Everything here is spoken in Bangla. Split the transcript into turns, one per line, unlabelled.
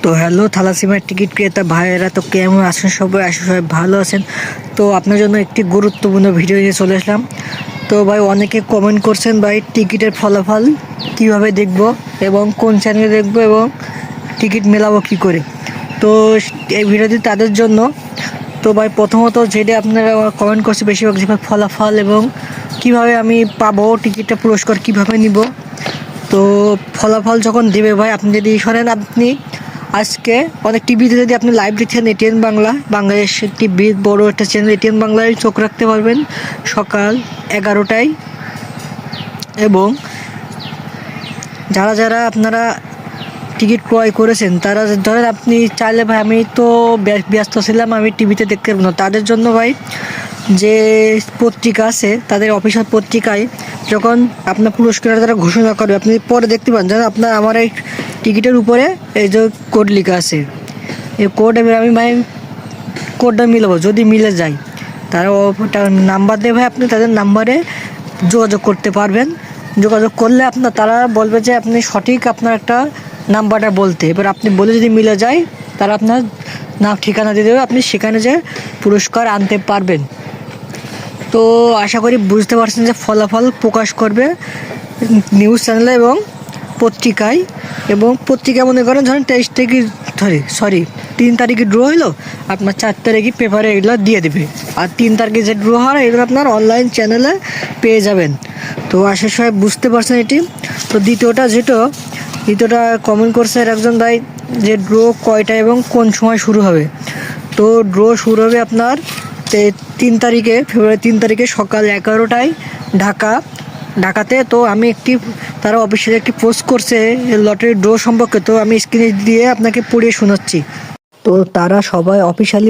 তো হ্যালো থ্যালাসেমিয়ার টিকিট ক্রেতা ভাইয়েরা, তো কেমন আছেন সবাই? আশা সবাই ভালো আছেন। তো আপনার জন্য একটি গুরুত্বপূর্ণ ভিডিও নিয়ে চলে আসলাম। তো ভাই অনেকে কমেন্ট করছেন ভাই টিকিটের ফলাফল কিভাবে দেখব এবং কোন চ্যানেলে দেখব এবং টিকিট মেলাবো কী করে। তো এই ভিডিওটি তাদের জন্য। তো ভাই প্রথমত যেটা আপনারা কমেন্ট করছে বেশিরভাগ ফলাফল এবং কিভাবে আমি পাবো টিকিটটা, পুরস্কার কিভাবে নিব। তো ফলাফল যখন দেবে ভাই, আপনি যদি শোনেন, আপনি আজকে অনেক টিভিতে যদি আপনি লাইভ দেখছেন এটিএন বাংলা, বাংলাদেশের টিভি বড় একটা চ্যানেল এটিএন বাংলায় চোখ রাখতে পারবেন সকাল 11টায়। এবং যারা যারা আপনারা টিকিট ক্রয় করেছেন তারা ধরেন আপনি চাইলে ভাই আমি তো ব্যস্ত ছিলাম, আমি টিভিতে দেখতে পারবো না, তাদের জন্য ভাই যে পত্রিকা আছে তাদের অফিসিয়াল পত্রিকায় যখন আপনার পুরস্কার তারা ঘোষণা করবে, আপনি পরে দেখতে পান যেন আপনার আমার এই টিকিটের উপরে এই যে কোড লেখা আছে, এই কোড আমি ভাই কোডটা মিলাবো। যদি মিলে যায় তারা নাম্বার দেবে ভাই, আপনি তাদের নাম্বারে যোগাযোগ করতে পারবেন। যোগাযোগ করলে তারা বলবে যে আপনি সঠিক আপনার একটা নাম্বারটা বলতে, এবার আপনি বলে যদি মিলে যায় তারা আপনার নাম ঠিকানা দিয়ে দেবে, আপনি সেখানে যে পুরস্কার আনতে পারবেন। তো আশা করি বুঝতে পারছেন যে ফলাফল প্রকাশ করবে নিউজ চ্যানেলে এবং পত্রিকায়। এবং পত্রিকা মনে করেন ধরেন 23 তারিখে সরি 3 তারিখে ড্র হলো, আপনার 4 তারিখে পেপারে এগুলো দিয়ে দেবে। আর 3 তারিখে যে ড্র হয় এগুলো আপনার অনলাইন চ্যানেলে পেয়ে যাবেন। তো আশা সবাই বুঝতে পারছেন এটি। তো দ্বিতীয়টা কমেন্ট করছে একজন ভাই যে ড্র কয়টা এবং কোন সময় শুরু হবে। তো ড্র শুরু হবে আপনার 3 তারিখে, ফেব্রুয়ারি 3 তারিখে সকাল 11টায় ঢাকাতে। তো আমি তারা অফিসিয়ালি একটি পোস্ট করছে লটারি ড্র সম্পর্কে, তো আমি স্ক্রিনে দিয়ে আপনাকে পড়িয়ে শোনাচ্ছি। তো তারা সবাই অফিসিয়ালি